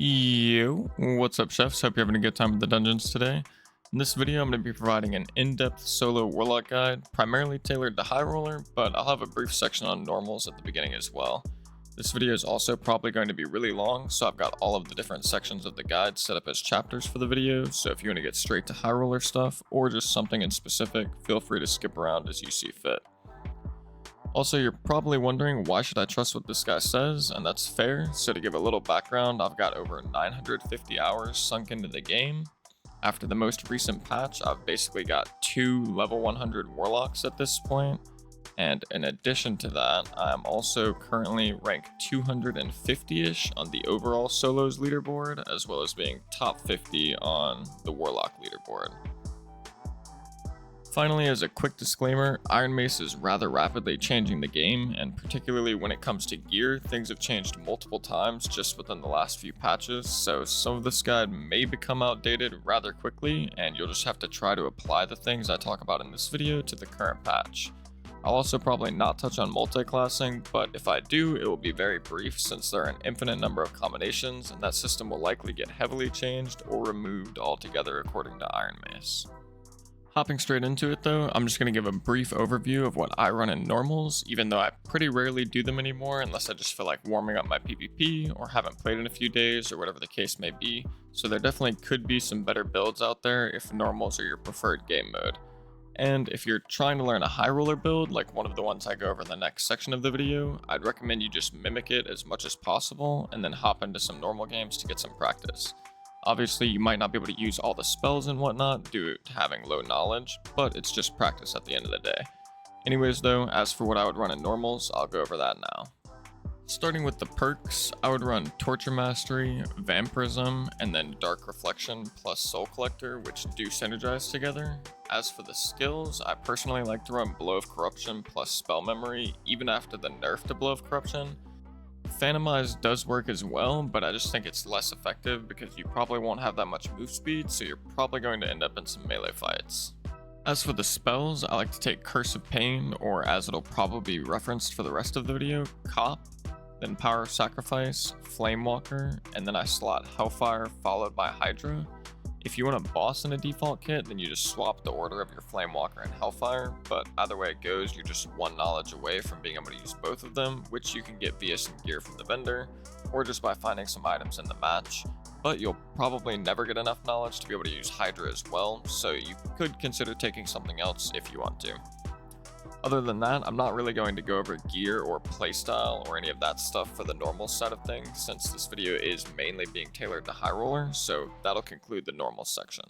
Yo, what's up, chefs? Hope you're having a good time with the dungeons today. In this video, I'm going to be providing an in-depth solo warlock guide, primarily tailored to high roller, but I'll have a brief section on normals at the beginning as well. This video is also probably going to be really long, so I've got all of the different sections of the guide set up as chapters for the video, so if you want to get straight to high roller stuff, or just something in specific, feel free to skip around as you see fit. Also, you're probably wondering, why should I trust what this guy says? And that's fair. So to give a little background, I've got over 950 hours sunk into the game. After the most recent patch, I've basically got 2 level 100 warlocks at this point. And in addition to that, I'm also currently ranked 250-ish on the overall solos leaderboard, as well as being top 50 on the warlock leaderboard. Finally, as a quick disclaimer, Iron Mace is rather rapidly changing the game, and particularly when it comes to gear, things have changed multiple times just within the last few patches, so some of this guide may become outdated rather quickly, and you'll just have to try to apply the things I talk about in this video to the current patch. I'll also probably not touch on multiclassing, but if I do, it will be very brief since there are an infinite number of combinations, and that system will likely get heavily changed or removed altogether according to Iron Mace. Hopping straight into it though, I'm just going to give a brief overview of what I run in normals, even though I pretty rarely do them anymore unless I just feel like warming up my PvP or haven't played in a few days or whatever the case may be, so there definitely could be some better builds out there if normals are your preferred game mode. And if you're trying to learn a high roller build, like one of the ones I go over in the next section of the video, I'd recommend you just mimic it as much as possible and then hop into some normal games to get some practice. Obviously, you might not be able to use all the spells and whatnot due to having low knowledge, but it's just practice at the end of the day. Anyways though, as for what I would run in normals, I'll go over that now. Starting with the perks, I would run Torture Mastery, Vampirism, and then Dark Reflection plus Soul Collector, which do synergize together. As for the skills, I personally like to run Blow of Corruption plus Spell Memory, even after the nerf to Blow of Corruption. Phantomize does work as well, but I just think it's less effective because you probably won't have that much move speed, so you're probably going to end up in some melee fights. As for the spells, I like to take Curse of Pain, or as it'll probably be referenced for the rest of the video, Cop, then Power of Sacrifice, Flame Walker, and then I slot Hellfire followed by Hydra. If you want a boss in a default kit, then you just swap the order of your Flame Walker and Hellfire, but either way it goes, you're just one knowledge away from being able to use both of them, which you can get via some gear from the vendor, or just by finding some items in the match. But you'll probably never get enough knowledge to be able to use Hydra as well, so you could consider taking something else if you want to. Other than that, I'm not really going to go over gear or playstyle or any of that stuff for the normal side of things, since this video is mainly being tailored to high roller, so that'll conclude the normal section.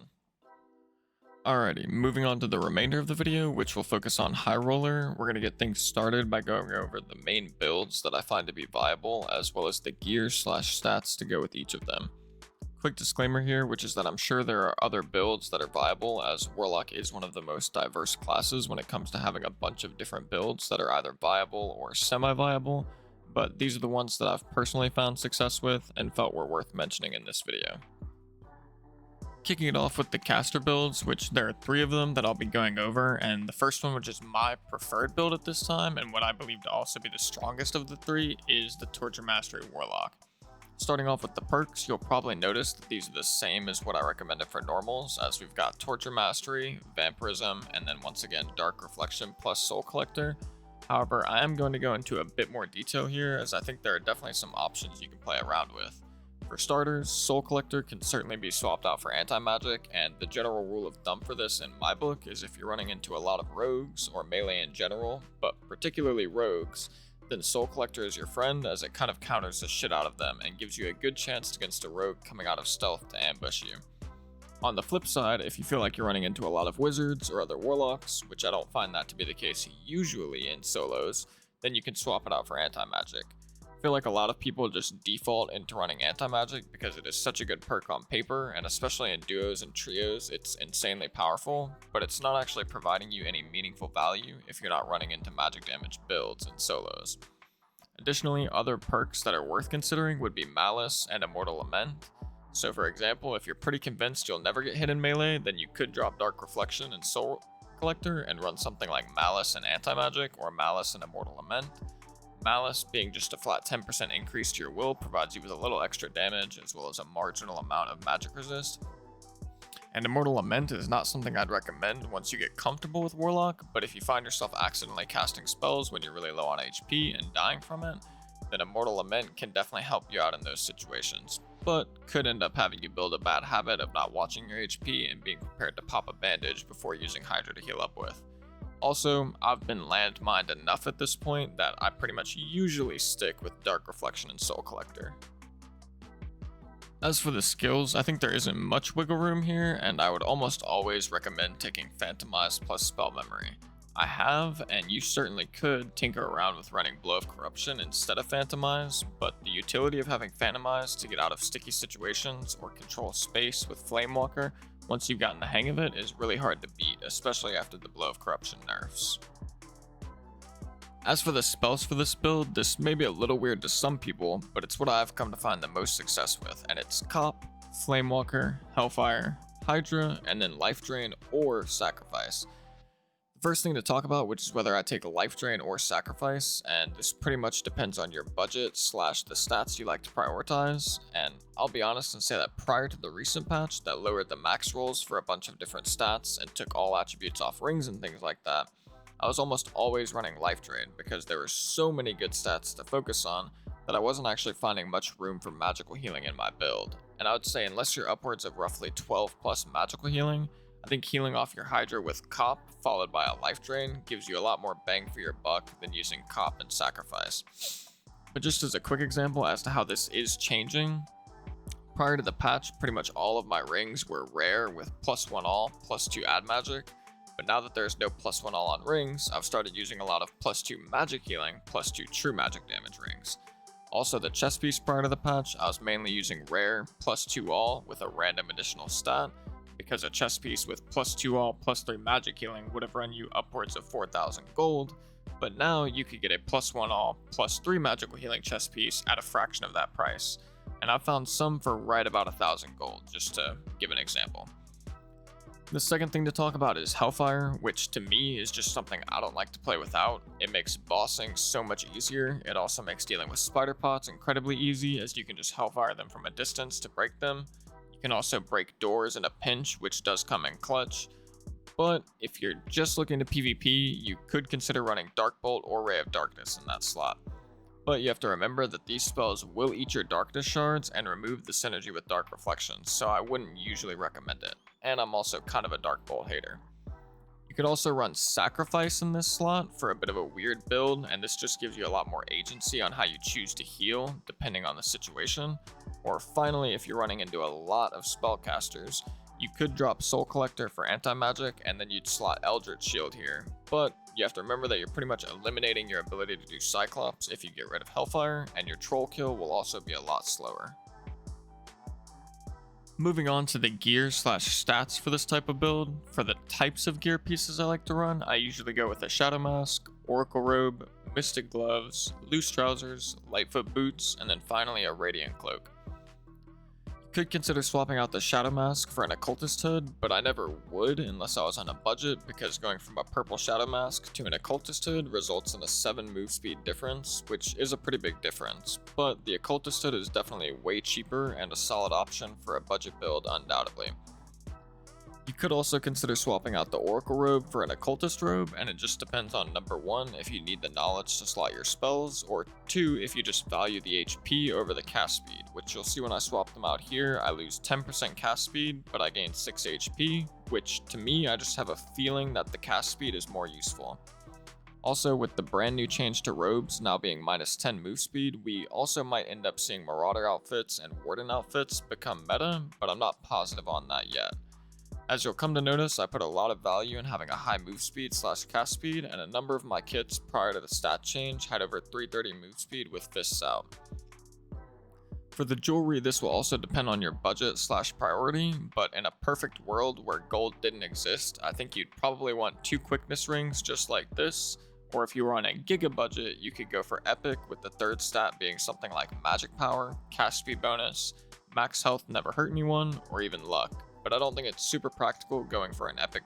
Alrighty, moving on to the remainder of the video, which will focus on high roller. We're going to get things started by going over the main builds that I find to be viable, as well as the gear / stats to go with each of them. Quick disclaimer here, which is that I'm sure there are other builds that are viable, as Warlock is one of the most diverse classes when it comes to having a bunch of different builds that are either viable or semi-viable, but these are the ones that I've personally found success with and felt were worth mentioning in this video. Kicking it off with the caster builds, which there are 3 of them that I'll be going over, and the first one, which is my preferred build at this time, and what I believe to also be the strongest of the 3, is the Torture Mastery Warlock. Starting off with the perks, you'll probably notice that these are the same as what I recommended for normals, as we've got Torture Mastery, Vampirism, and then once again Dark Reflection plus Soul Collector. However, I am going to go into a bit more detail here, as I think there are definitely some options you can play around with. For starters, Soul Collector can certainly be swapped out for anti-magic, and the general rule of thumb for this in my book is if you're running into a lot of rogues, or melee in general, but particularly rogues, then Soul Collector is your friend, as it kind of counters the shit out of them and gives you a good chance against a rogue coming out of stealth to ambush you. On the flip side, if you feel like you're running into a lot of wizards or other warlocks, which I don't find that to be the case usually in solos, then you can swap it out for anti-magic. I feel like a lot of people just default into running anti-magic because it is such a good perk on paper, and especially in duos and trios, it's insanely powerful, but it's not actually providing you any meaningful value if you're not running into magic damage builds in solos. Additionally, other perks that are worth considering would be Malice and Immortal Lament. So for example, if you're pretty convinced you'll never get hit in melee, then you could drop Dark Reflection and Soul Collector and run something like Malice and Anti-Magic or Malice and Immortal Lament. Malice, being just a flat 10% increase to your will, provides you with a little extra damage as well as a marginal amount of magic resist. And Immortal Lament is not something I'd recommend once you get comfortable with Warlock, but if you find yourself accidentally casting spells when you're really low on HP and dying from it, then Immortal Lament can definitely help you out in those situations, but could end up having you build a bad habit of not watching your HP and being prepared to pop a bandage before using Hydra to heal up with. Also, I've been landmined enough at this point that I pretty much usually stick with Dark Reflection and Soul Collector. As for the skills, I think there isn't much wiggle room here, and I would almost always recommend taking Phantomize plus Spell Memory. I have, and you certainly could, tinker around with running Blow of Corruption instead of Phantomize, but the utility of having Phantomize to get out of sticky situations or control space with Flamewalker, once you've gotten the hang of it, is really hard to beat, especially after the Blow of Corruption nerfs. As for the spells for this build, this may be a little weird to some people, but it's what I've come to find the most success with, and it's Cop, Flamewalker, Hellfire, Hydra, and then Life Drain or Sacrifice. The first thing to talk about, which is whether I take a Life Drain or Sacrifice, and this pretty much depends on your budget / the stats you like to prioritize, and I'll be honest and say that prior to the recent patch that lowered the max rolls for a bunch of different stats and took all attributes off rings and things like that, I was almost always running Life Drain because there were so many good stats to focus on that I wasn't actually finding much room for magical healing in my build. And I would say unless you're upwards of roughly 12 plus magical healing, I think healing off your Hydra with Cop followed by a Life Drain gives you a lot more bang for your buck than using Cop and Sacrifice. But just as a quick example as to how this is changing, prior to the patch, pretty much all of my rings were rare with +1 all, +2 add magic. But now that there's no +1 all on rings, I've started using a lot of +2 magic healing, +2 true magic damage rings. Also, the chest piece prior to the patch, I was mainly using rare +2 all with a random additional stat, because a chest piece with +2 all, +3 magic healing would have run you upwards of 4,000 gold, but now you could get a +1 all, +3 magical healing chest piece at a fraction of that price. And I've found some for right about 1,000 gold, just to give an example. The second thing to talk about is Hellfire, which to me is just something I don't like to play without. It makes bossing so much easier. It also makes dealing with spider pots incredibly easy, as you can just Hellfire them from a distance to break them. You can also break doors in a pinch, which does come in clutch. But if you're just looking to PvP, you could consider running Dark Bolt or Ray of Darkness in that slot. But you have to remember that these spells will eat your Darkness shards and remove the synergy with Dark Reflection, so I wouldn't usually recommend it. And I'm also kind of a Dark Bolt hater. You could also run Sacrifice in this slot for a bit of a weird build, and this just gives you a lot more agency on how you choose to heal, depending on the situation. Or finally, if you're running into a lot of spellcasters, you could drop Soul Collector for anti-magic, and then you'd slot Eldritch Shield here. But you have to remember that you're pretty much eliminating your ability to do Cyclops if you get rid of Hellfire, and your Troll kill will also be a lot slower. Moving on to the gear / stats for this type of build. For the types of gear pieces I like to run, I usually go with a Shadow Mask, Oracle Robe, Mystic Gloves, Loose Trousers, Lightfoot Boots, and then finally a Radiant Cloak. Could consider swapping out the Shadow Mask for an Occultist Hood, but I never would unless I was on a budget, because going from a purple Shadow Mask to an Occultist Hood results in a 7 move speed difference, which is a pretty big difference, but the Occultist Hood is definitely way cheaper and a solid option for a budget build undoubtedly. You could also consider swapping out the Oracle Robe for an Occultist Robe, and it just depends on number 1 if you need the knowledge to slot your spells, or 2 if you just value the HP over the cast speed, which you'll see when I swap them out here. I lose 10% cast speed, but I gain 6 HP, which to me I just have a feeling that the cast speed is more useful. Also, with the brand new change to robes now being -10 move speed, we also might end up seeing Marauder outfits and Warden outfits become meta, but I'm not positive on that yet. As you'll come to notice, I put a lot of value in having a high move speed / cast speed, and a number of my kits prior to the stat change had over 330 move speed with fists out. For the jewelry, this will also depend on your budget / priority, but in a perfect world where gold didn't exist, I think you'd probably want 2 quickness rings just like this, or if you were on a giga budget, you could go for epic with the third stat being something like magic power, cast speed bonus, max health never hurt anyone, or even luck. But I don't think it's super practical going for an epic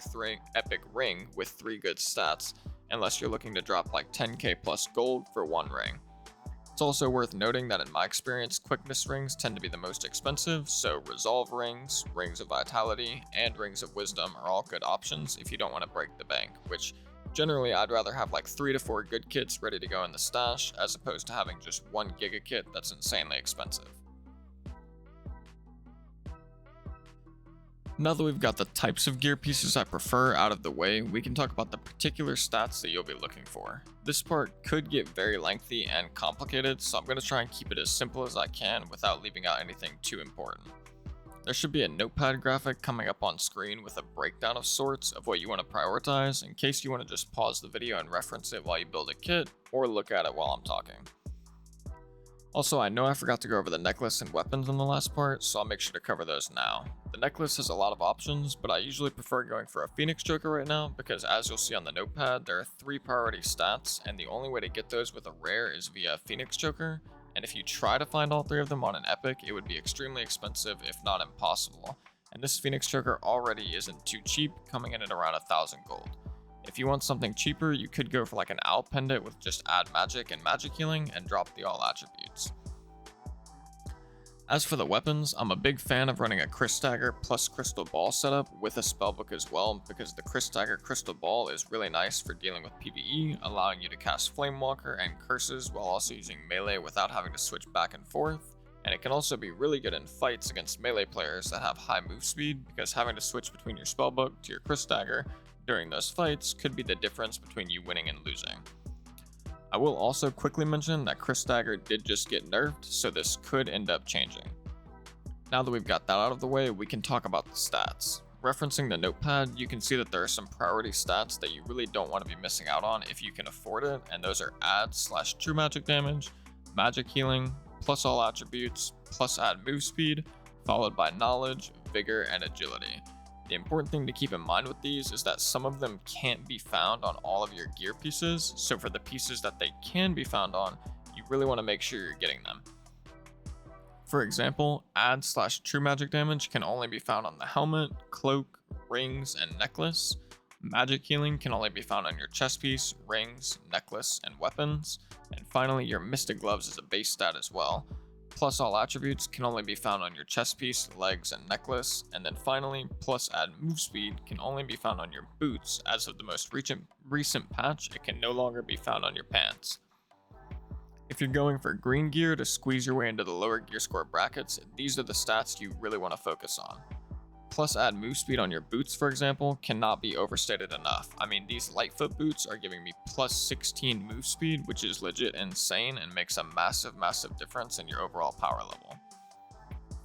ring with 3 good stats, unless you're looking to drop like 10k plus gold for 1 ring. It's also worth noting that in my experience, quickness rings tend to be the most expensive, so resolve rings, rings of vitality, and rings of wisdom are all good options if you don't want to break the bank, which generally I'd rather have like 3 to 4 good kits ready to go in the stash as opposed to having just one giga kit that's insanely expensive. Now that we've got the types of gear pieces I prefer out of the way, we can talk about the particular stats that you'll be looking for. This part could get very lengthy and complicated, so I'm going to try and keep it as simple as I can without leaving out anything too important. There should be a notepad graphic coming up on screen with a breakdown of sorts of what you want to prioritize in case you want to just pause the video and reference it while you build a kit, or look at it while I'm talking. Also, I know I forgot to go over the necklace and weapons in the last part, so I'll make sure to cover those now. The necklace has a lot of options, but I usually prefer going for a Phoenix Joker right now because as you'll see on the notepad, there are 3 priority stats, and the only way to get those with a rare is via Phoenix Joker, and if you try to find all 3 of them on an epic, it would be extremely expensive if not impossible, and this Phoenix Joker already isn't too cheap, coming in at around 1,000 gold. If you want something cheaper, you could go for like an owl pendant with just add magic and magic healing and drop the all attributes. As for the weapons, I'm a big fan of running a Cris Dagger plus Crystal Ball setup with a spellbook as well because the Cris Dagger Crystal Ball is really nice for dealing with PvE, allowing you to cast Flamewalker and curses while also using melee without having to switch back and forth, and it can also be really good in fights against melee players that have high move speed because having to switch between your spellbook to your Cris Dagger during those fights could be the difference between you winning and losing. I will also quickly mention that Cris Dagger did just get nerfed, so this could end up changing. Now that we've got that out of the way, we can talk about the stats. Referencing the notepad, you can see that there are some priority stats that you really don't want to be missing out on if you can afford it, and those are add/true magic damage, magic healing, plus all attributes, plus add move speed, followed by knowledge, vigor, and agility. The important thing to keep in mind with these is that some of them can't be found on all of your gear pieces, so for the pieces that they can be found on, you really want to make sure you're getting them. For example, add/true magic damage can only be found on the helmet, cloak, rings, and necklace. Magic healing can only be found on your chest piece, rings, necklace, and weapons. And finally, your mystic gloves is a base stat as well. Plus all attributes can only be found on your chest piece, legs, and necklace, and then finally, plus add move speed can only be found on your boots. As of the most recent patch, it can no longer be found on your pants. If you're going for green gear to squeeze your way into the lower gear score brackets, these are the stats you really want to focus on. Plus add move speed on your boots, for example, cannot be overstated enough. I mean, these Lightfoot boots are giving me plus 16 move speed, which is legit insane and makes a massive difference in your overall power level.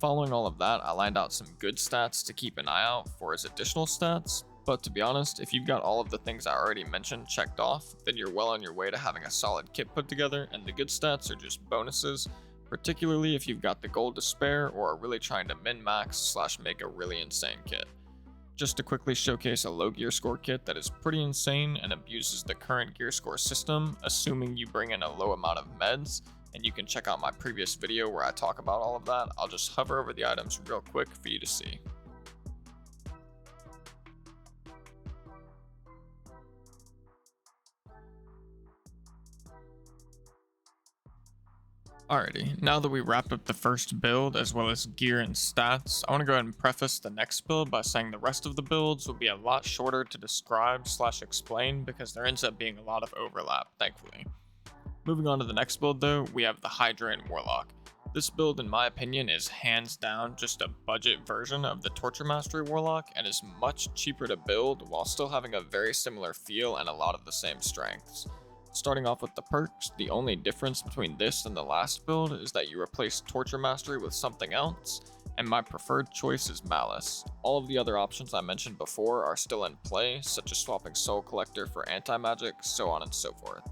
Following all of that, I lined out some good stats to keep an eye out for as additional stats, but to be honest, if you've got all of the things I already mentioned checked off, then you're well on your way to having a solid kit put together, and the good stats are just bonuses, particularly if you've got the gold to spare or are really trying to min-max / make a really insane kit. Just to quickly showcase a low gear score kit that is pretty insane and abuses the current gear score system, assuming you bring in a low amount of meds, and you can check out my previous video where I talk about all of that. I'll just hover over the items real quick for you to see. Alrighty, now that we wrapped up the first build as well as gear and stats, I want to go ahead and preface the next build by saying the rest of the builds will be a lot shorter to describe / explain because there ends up being a lot of overlap, thankfully. Moving on to the next build though, we have the Hydrain Warlock. This build in my opinion is hands down just a budget version of the Torture Mastery Warlock and is much cheaper to build while still having a very similar feel and a lot of the same strengths. Starting off with the perks, the only difference between this and the last build is that you replace Torture Mastery with something else, and my preferred choice is Malice. All of the other options I mentioned before are still in play, such as swapping Soul Collector for anti-magic, so on and so forth.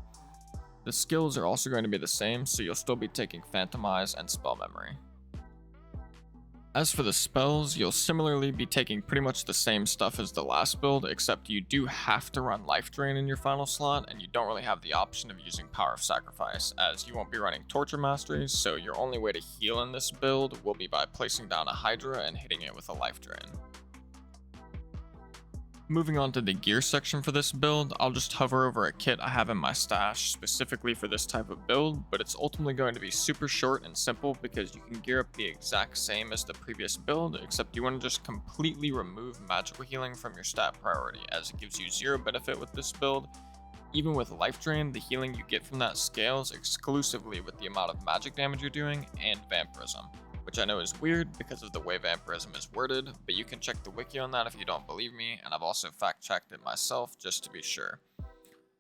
The skills are also going to be the same, so you'll still be taking Phantomize and Spell Memory. As for the spells, you'll similarly be taking pretty much the same stuff as the last build, except you do have to run Life Drain in your final slot, and you don't really have the option of using Power of Sacrifice, as you won't be running Torture Masteries, so your only way to heal in this build will be by placing down a Hydra and hitting it with a Life Drain. Moving on to the gear section for this build, I'll just hover over a kit I have in my stash specifically for this type of build, but it's ultimately going to be super short and simple because you can gear up the exact same as the previous build, except you want to just completely remove magical healing from your stat priority, as it gives you 0 benefit with this build. Even with life drain, the healing you get from that scales exclusively with the amount of magic damage you're doing and vampirism, which I know is weird because of the way vampirism is worded, but you can check the wiki on that if you don't believe me, and I've also fact checked it myself just to be sure.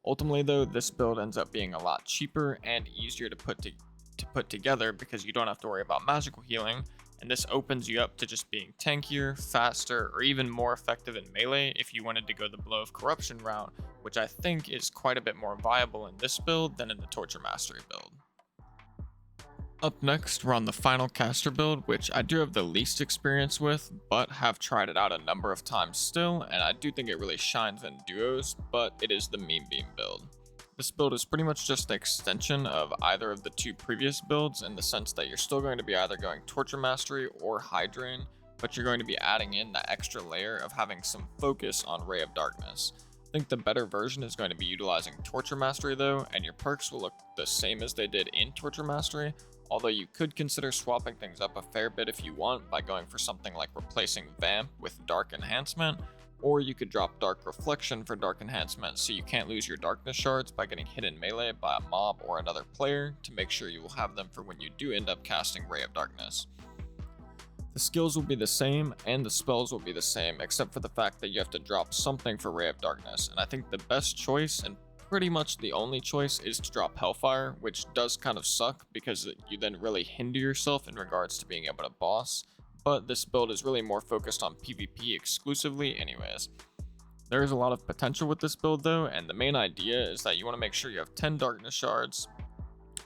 Ultimately though, this build ends up being a lot cheaper and easier to put together because you don't have to worry about magical healing, and this opens you up to just being tankier, faster, or even more effective in melee if you wanted to go the Blow of Corruption route, which I think is quite a bit more viable in this build than in the Torture Mastery build. Up next, we're on the final caster build, which I do have the least experience with, but have tried it out a number of times still, and I do think it really shines in duos, but it is the Meme Beam build. This build is pretty much just an extension of either of the two previous builds in the sense that you're still going to be either going Torture Mastery or Hydrain, but you're going to be adding in that extra layer of having some focus on Ray of Darkness. I think the better version is going to be utilizing Torture Mastery though, and your perks will look the same as they did in Torture Mastery, although you could consider swapping things up a fair bit if you want by going for something like replacing Vamp with Dark Enhancement, or you could drop Dark Reflection for Dark Enhancement so you can't lose your Darkness Shards by getting hit in melee by a mob or another player to make sure you will have them for when you do end up casting Ray of Darkness. The skills will be the same and the spells will be the same, except for the fact that you have to drop something for Ray of Darkness, and I think the best choice and pretty much the only choice is to drop Hellfire, which does kind of suck because you then really hinder yourself in regards to being able to boss, but this build is really more focused on PvP exclusively anyways. There is a lot of potential with this build though, and the main idea is that you want to make sure you have 10 Darkness Shards,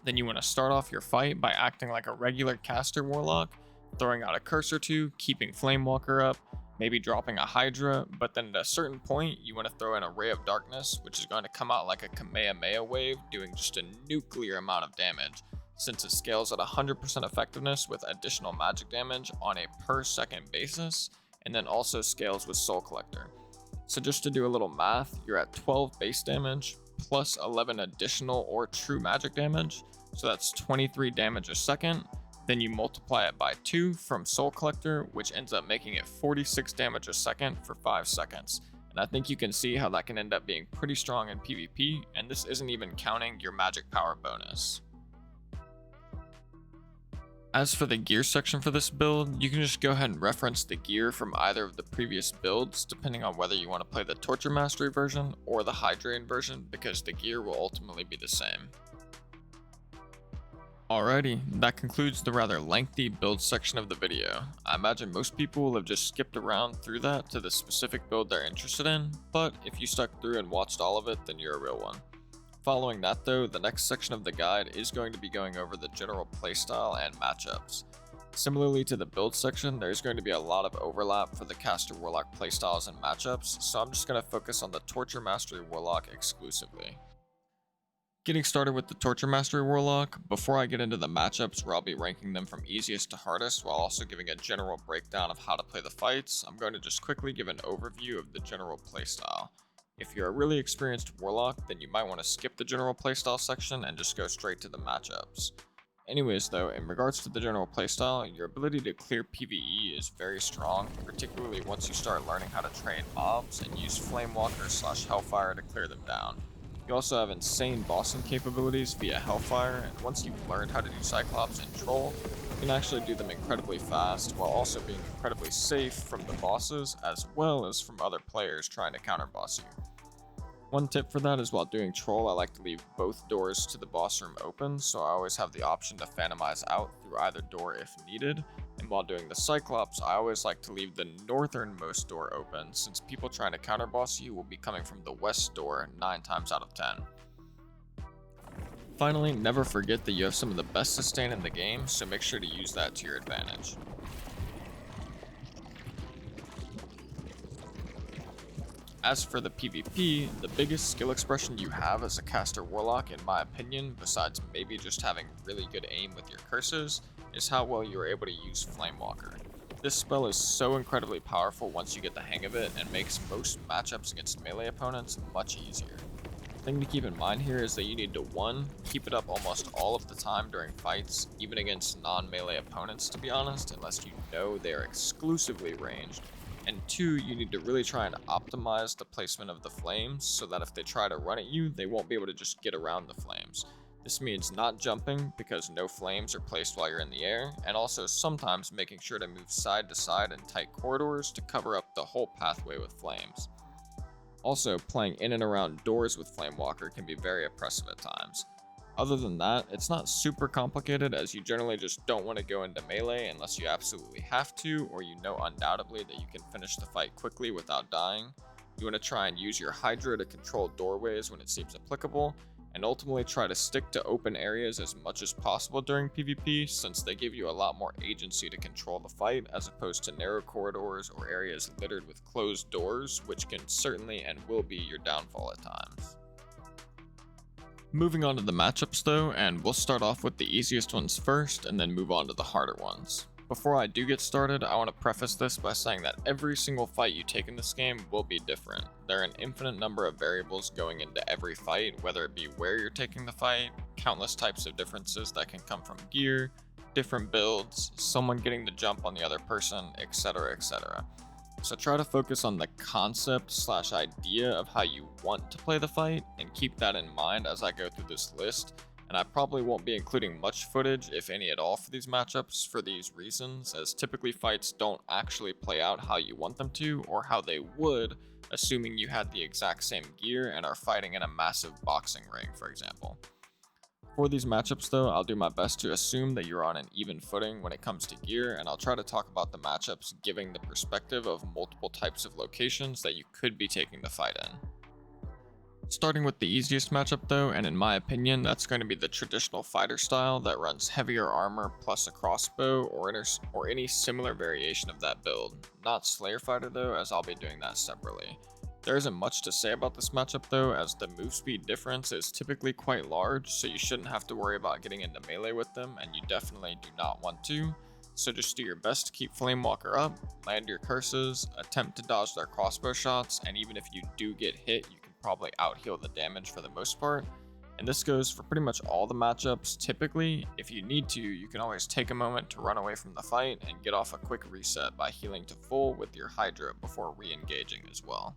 then you want to start off your fight by acting like a regular caster Warlock, throwing out a curse or two, keeping Flamewalker up, maybe dropping a Hydra, but then at a certain point you want to throw in a Ray of Darkness, which is going to come out like a Kamehameha wave, doing just a nuclear amount of damage, since it scales at 100% effectiveness with additional magic damage on a per second basis, and then also scales with Soul Collector. So just to do a little math, you're at 12 base damage, plus 11 additional or true magic damage, so that's 23 damage a second. Then you multiply it by 2 from Soul Collector, which ends up making it 46 damage a second for 5 seconds. And I think you can see how that can end up being pretty strong in PvP, and this isn't even counting your magic power bonus. As for the gear section for this build, you can just go ahead and reference the gear from either of the previous builds, depending on whether you want to play the Torture Mastery version or the Hydrain version, because the gear will ultimately be the same. Alrighty, that concludes the rather lengthy build section of the video. I imagine most people will have just skipped around through that to the specific build they're interested in, but if you stuck through and watched all of it, then you're a real one. Following that though, the next section of the guide is going to be going over the general playstyle and matchups. Similarly to the build section, there's going to be a lot of overlap for the Caster Warlock playstyles and matchups, so I'm just going to focus on the Torture Mastery Warlock exclusively. Getting started with the Torture Mastery Warlock, before I get into the matchups where I'll be ranking them from easiest to hardest while also giving a general breakdown of how to play the fights, I'm going to just quickly give an overview of the general playstyle. If you're a really experienced Warlock, then you might want to skip the general playstyle section and just go straight to the matchups. Anyways though, in regards to the general playstyle, your ability to clear PvE is very strong, particularly once you start learning how to train mobs and use Flamewalker / Hellfire to clear them down. You also have insane bossing capabilities via Hellfire, and once you've learned how to do Cyclops and Troll, you can actually do them incredibly fast while also being incredibly safe from the bosses as well as from other players trying to counterboss you. One tip for that is while doing Troll, I like to leave both doors to the boss room open, so I always have the option to phantomize out through either door if needed. And while doing the Cyclops, I always like to leave the northernmost door open, since people trying to counterboss you will be coming from the west door 9 times out of 10. Finally, never forget that you have some of the best sustain in the game, so make sure to use that to your advantage. As for the PvP, the biggest skill expression you have as a caster Warlock, in my opinion, besides maybe just having really good aim with your curses, is how well you're able to use Flamewalker. This spell is so incredibly powerful once you get the hang of it and makes most matchups against melee opponents much easier. The thing to keep in mind here is that you need to 1. Keep it up almost all of the time during fights, even against non-melee opponents to be honest, unless you know they are exclusively ranged, and 2. You need to really try and optimize the placement of the flames so that if they try to run at you, they won't be able to just get around the flames. This means not jumping because no flames are placed while you're in the air, and also sometimes making sure to move side to side in tight corridors to cover up the whole pathway with flames. Also, playing in and around doors with Flamewalker can be very oppressive at times. Other than that, it's not super complicated as you generally just don't want to go into melee unless you absolutely have to, or you know undoubtedly that you can finish the fight quickly without dying. You want to try and use your Hydra to control doorways when it seems applicable, and ultimately try to stick to open areas as much as possible during PvP since they give you a lot more agency to control the fight as opposed to narrow corridors or areas littered with closed doors, which can certainly and will be your downfall at times. Moving on to the matchups though, and we'll start off with the easiest ones first and then move on to the harder ones. Before I do get started, I want to preface this by saying that every single fight you take in this game will be different. There are an infinite number of variables going into every fight, whether it be where you're taking the fight, countless types of differences that can come from gear, different builds, someone getting the jump on the other person, etc, etc. So try to focus on the concept/idea of how you want to play the fight and keep that in mind as I go through this list. And I probably won't be including much footage, if any at all, for these matchups for these reasons, as typically fights don't actually play out how you want them to, or how they would, assuming you had the exact same gear and are fighting in a massive boxing ring, for example. For these matchups though, I'll do my best to assume that you're on an even footing when it comes to gear, and I'll try to talk about the matchups giving the perspective of multiple types of locations that you could be taking the fight in. Starting with the easiest matchup though, and in my opinion, that's going to be the traditional fighter style that runs heavier armor plus a crossbow or any similar variation of that build. Not Slayer Fighter though, as I'll be doing that separately. There isn't much to say about this matchup though, as the move speed difference is typically quite large, so you shouldn't have to worry about getting into melee with them, and you definitely do not want to. So just do your best to keep Flamewalker up, land your curses, attempt to dodge their crossbow shots, and even if you do get hit, you can probably out-heal the damage for the most part. And this goes for pretty much all the matchups. Typically, if you need to, you can always take a moment to run away from the fight and get off a quick reset by healing to full with your Hydra before re-engaging as well.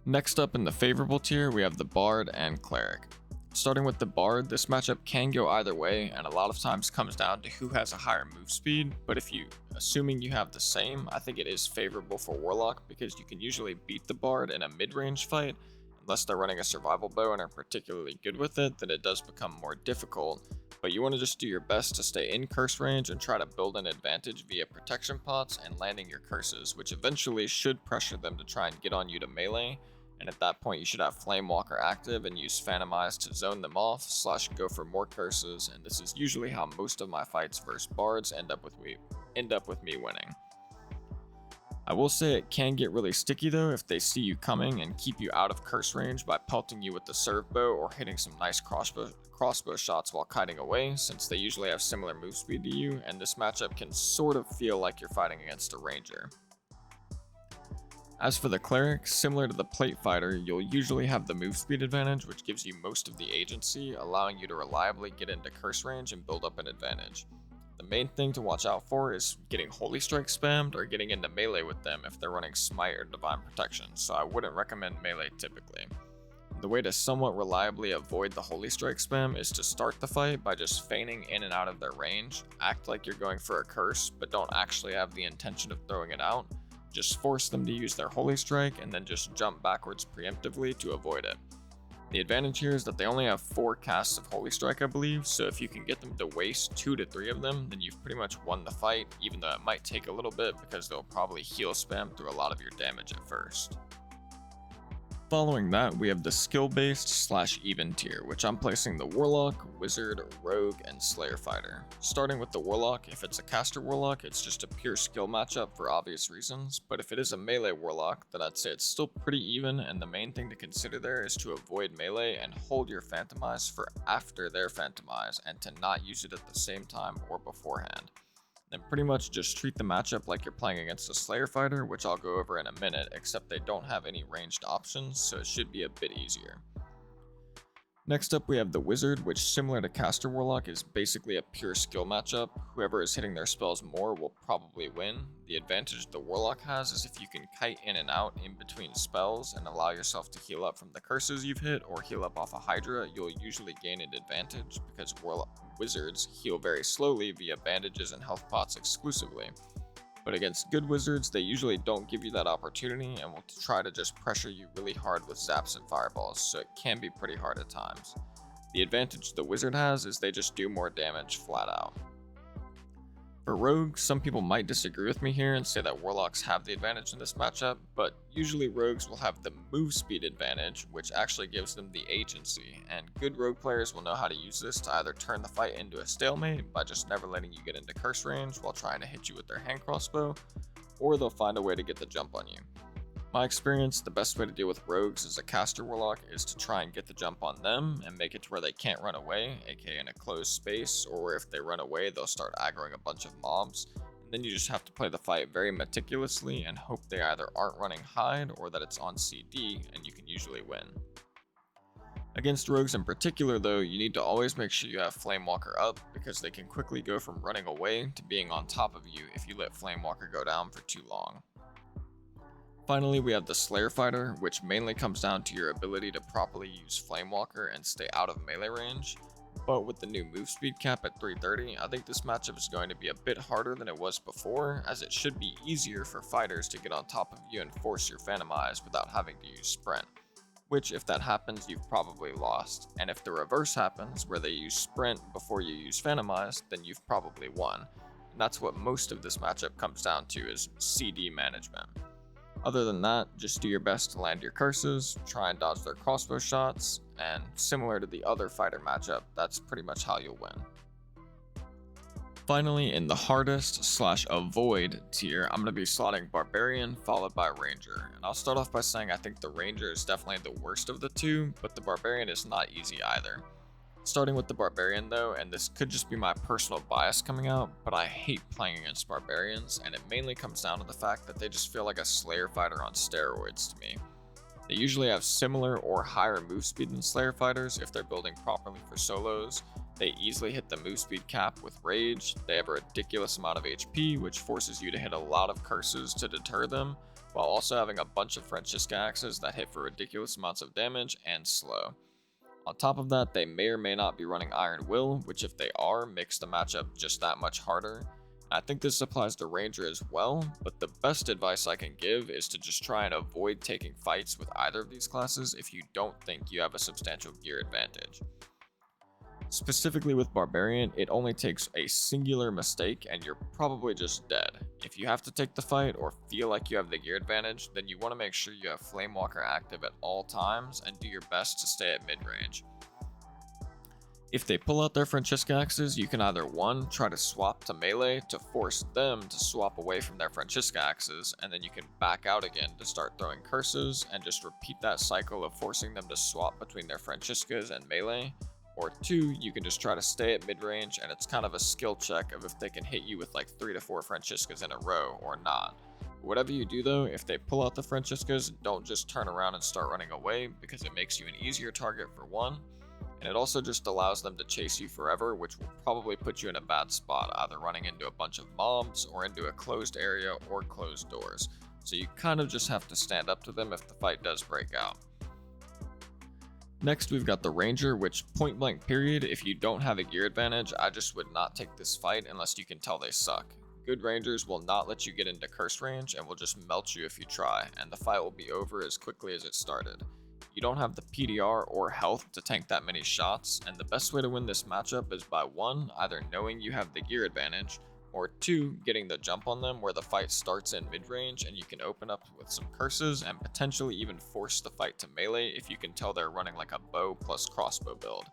Next up in the favorable tier, we have the Bard and Cleric. Starting with the Bard, this matchup can go either way, and a lot of times comes down to who has a higher move speed, but assuming you have the same, I think it is favorable for Warlock because you can usually beat the Bard in a mid-range fight. Unless they're running a survival bow and are particularly good with it, then it does become more difficult, but you want to just do your best to stay in curse range and try to build an advantage via protection pots and landing your curses, which eventually should pressure them to try and get on you to melee, and at that point you should have Flamewalker active and use Phantomize to zone them off / go for more curses, and this is usually how most of my fights versus Bards end up with me winning. I will say it can get really sticky though if they see you coming and keep you out of curse range by pelting you with the serve bow or hitting some nice crossbow shots while kiting away, since they usually have similar move speed to you, and this matchup can sort of feel like you're fighting against a ranger. As for the Cleric, similar to the Plate Fighter, you'll usually have the move speed advantage, which gives you most of the agency, allowing you to reliably get into curse range and build up an advantage. The main thing to watch out for is getting Holy Strike spammed or getting into melee with them if they're running Smite or Divine Protection, so I wouldn't recommend melee typically. The way to somewhat reliably avoid the Holy Strike spam is to start the fight by just feigning in and out of their range, act like you're going for a curse, but don't actually have the intention of throwing it out. Just force them to use their Holy Strike and then just jump backwards preemptively to avoid it. The advantage here is that they only have 4 casts of Holy Strike, I believe, so if you can get them to waste 2 to 3 of them, then you've pretty much won the fight, even though it might take a little bit because they'll probably heal spam through a lot of your damage at first. Following that, we have the skill-based / even tier, which I'm placing the Warlock, Wizard, Rogue, and Slayer Fighter. Starting with the Warlock, if it's a caster Warlock, it's just a pure skill matchup for obvious reasons, but if it is a melee Warlock, then I'd say it's still pretty even, and the main thing to consider there is to avoid melee and hold your Phantomize for after their Phantomize, and to not use it at the same time or beforehand. Then pretty much just treat the matchup like you're playing against a Slayer fighter, which I'll go over in a minute, except they don't have any ranged options, so it should be a bit easier. Next up we have the Wizard, which similar to Caster Warlock is basically a pure skill matchup. Whoever is hitting their spells more will probably win. The advantage the Warlock has is if you can kite in and out in between spells and allow yourself to heal up from the curses you've hit or heal up off a Hydra, you'll usually gain an advantage because Wizards heal very slowly via bandages and health pots exclusively. But against good Wizards, they usually don't give you that opportunity and will try to just pressure you really hard with zaps and fireballs, so it can be pretty hard at times. The advantage the Wizard has is they just do more damage flat out. For Rogues, some people might disagree with me here and say that Warlocks have the advantage in this matchup, but usually Rogues will have the move speed advantage, which actually gives them the agency, and good Rogue players will know how to use this to either turn the fight into a stalemate by just never letting you get into curse range while trying to hit you with their hand crossbow, or they'll find a way to get the jump on you. My experience, the best way to deal with Rogues as a Caster Warlock is to try and get the jump on them and make it to where they can't run away, aka in a closed space, or if they run away they'll start aggroing a bunch of mobs, and then you just have to play the fight very meticulously and hope they either aren't running hide or that it's on CD, and you can usually win. Against Rogues in particular though, you need to always make sure you have Flamewalker up, because they can quickly go from running away to being on top of you if you let Flamewalker go down for too long. Finally, we have the Slayer Fighter, which mainly comes down to your ability to properly use Flamewalker and stay out of melee range, but with the new move speed cap at 330, I think this matchup is going to be a bit harder than it was before, as it should be easier for fighters to get on top of you and force your Phantom Eyes without having to use Sprint, which if that happens you've probably lost, and if the reverse happens, where they use Sprint before you use Phantom Eyes, then you've probably won, and that's what most of this matchup comes down to, is CD management. Other than that, just do your best to land your curses, try and dodge their crossbow shots, and similar to the other fighter matchup, that's pretty much how you'll win. Finally, in the hardest / avoid tier, I'm going to be slotting Barbarian followed by Ranger, and I'll start off by saying I think the Ranger is definitely the worst of the two, but the Barbarian is not easy either. Starting with the Barbarian though, and this could just be my personal bias coming out, but I hate playing against Barbarians, and it mainly comes down to the fact that they just feel like a Slayer fighter on steroids to me. They usually have similar or higher move speed than Slayer fighters if they're building properly for solos. They easily hit the move speed cap with Rage, they have a ridiculous amount of HP which forces you to hit a lot of curses to deter them, while also having a bunch of Francisca axes that hit for ridiculous amounts of damage and slow. On top of that, they may or may not be running Iron Will, which if they are, makes the matchup just that much harder. I think this applies to Ranger as well, but the best advice I can give is to just try and avoid taking fights with either of these classes if you don't think you have a substantial gear advantage. Specifically with Barbarian, it only takes a singular mistake and you're probably just dead. If you have to take the fight or feel like you have the gear advantage, then you want to make sure you have Flamewalker active at all times and do your best to stay at mid-range. If they pull out their Francisca axes, you can either 1. Try to swap to melee to force them to swap away from their Francisca axes, and then you can back out again to start throwing curses and just repeat that cycle of forcing them to swap between their Franciscas and melee. Or 2, you can just try to stay at mid-range, and it's kind of a skill check of if they can hit you with like 3 to 4 Franciscas in a row or not. Whatever you do though, if they pull out the Franciscas, don't just turn around and start running away, because it makes you an easier target for 1, and it also just allows them to chase you forever, which will probably put you in a bad spot, either running into a bunch of mobs or into a closed area or closed doors. So you kind of just have to stand up to them if the fight does break out. Next, we've got the Ranger, which point blank period, if you don't have a gear advantage, I just would not take this fight unless you can tell they suck. Good Rangers will not let you get into curse range and will just melt you if you try, and the fight will be over as quickly as it started. You don't have the PDR or health to tank that many shots, and the best way to win this matchup is by 1, either knowing you have the gear advantage, or 2, getting the jump on them where the fight starts in mid-range and you can open up with some curses and potentially even force the fight to melee if you can tell they're running like a bow plus crossbow build.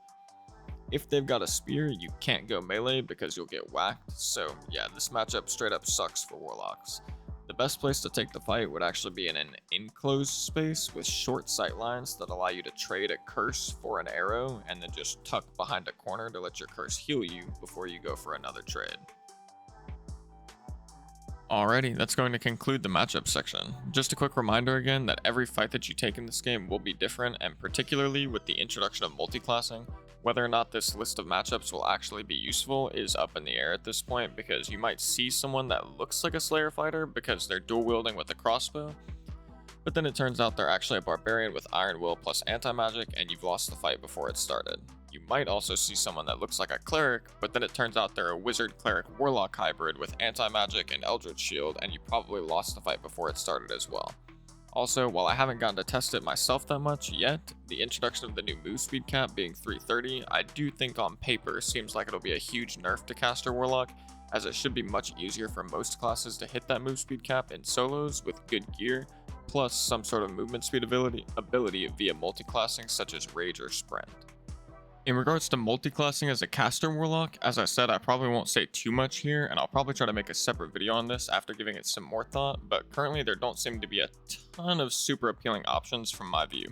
If they've got a spear, you can't go melee because you'll get whacked, so yeah, this matchup straight up sucks for Warlocks. The best place to take the fight would actually be in an enclosed space with short sight lines that allow you to trade a curse for an arrow and then just tuck behind a corner to let your curse heal you before you go for another trade. Alrighty, that's going to conclude the matchup section. Just a quick reminder again that every fight that you take in this game will be different, and particularly with the introduction of multiclassing, whether or not this list of matchups will actually be useful is up in the air at this point, because you might see someone that looks like a Slayer fighter because they're dual wielding with a crossbow, but then it turns out they're actually a barbarian with Iron Will plus anti-magic, and you've lost the fight before it started. You might also see someone that looks like a cleric, but then it turns out they're a wizard cleric warlock hybrid with anti-magic and eldritch shield, and you probably lost the fight before it started as well. Also, while I haven't gotten to test it myself that much yet, the introduction of the new move speed cap being 330, I do think on paper seems like it'll be a huge nerf to caster warlock, as it should be much easier for most classes to hit that move speed cap in solos with good gear, plus some sort of movement speed ability via multiclassing such as rage or sprint. In regards to multiclassing as a caster warlock, as I said, I probably won't say too much here, and I'll probably try to make a separate video on this after giving it some more thought, but currently there don't seem to be a ton of super appealing options from my view.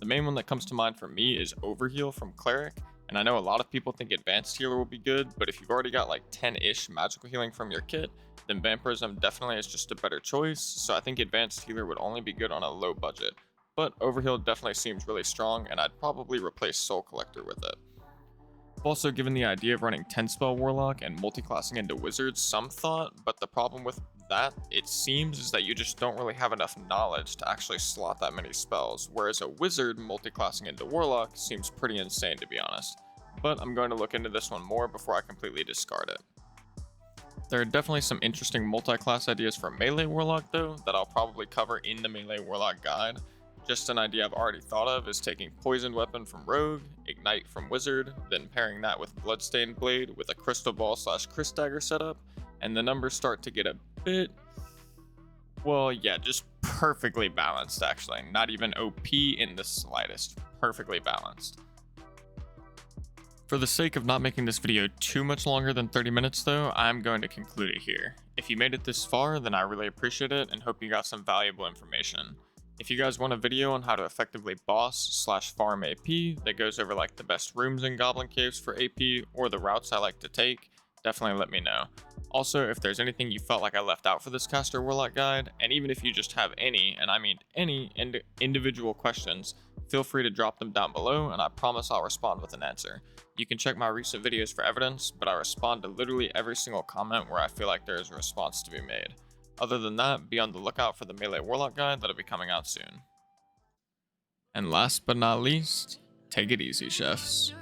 The main one that comes to mind for me is Overheal from Cleric, and I know a lot of people think Advanced Healer will be good, but if you've already got like 10-ish magical healing from your kit, then Vampirism definitely is just a better choice, so I think Advanced Healer would only be good on a low budget. But Overheal definitely seems really strong, and I'd probably replace Soul Collector with it. I've also given the idea of running 10 spell Warlock and multiclassing into Wizards some thought, but the problem with that, it seems, is that you just don't really have enough knowledge to actually slot that many spells, whereas a Wizard multiclassing into Warlock seems pretty insane to be honest. But I'm going to look into this one more before I completely discard it. There are definitely some interesting multi-class ideas for Melee Warlock though, that I'll probably cover in the Melee Warlock guide. Just an idea I've already thought of is taking Poisoned Weapon from Rogue, Ignite from Wizard, then pairing that with Bloodstained Blade with a Crystal Ball / Cris Dagger setup, and the numbers start to get a bit, well yeah, just perfectly balanced actually, not even OP in the slightest, perfectly balanced. For the sake of not making this video too much longer than 30 minutes though, I'm going to conclude it here. If you made it this far, then I really appreciate it and hope you got some valuable information. If you guys want a video on how to effectively boss / farm AP that goes over like the best rooms in Goblin Caves for AP or the routes I like to take, definitely let me know. Also, if there's anything you felt like I left out for this caster warlock guide, and even if you just have any, and I mean any individual questions, feel free to drop them down below and I promise I'll respond with an answer. You can check my recent videos for evidence, but I respond to literally every single comment where I feel like there is a response to be made. Other than that, be on the lookout for the Melee Warlock guide that'll be coming out soon. And last but not least, take it easy, chefs.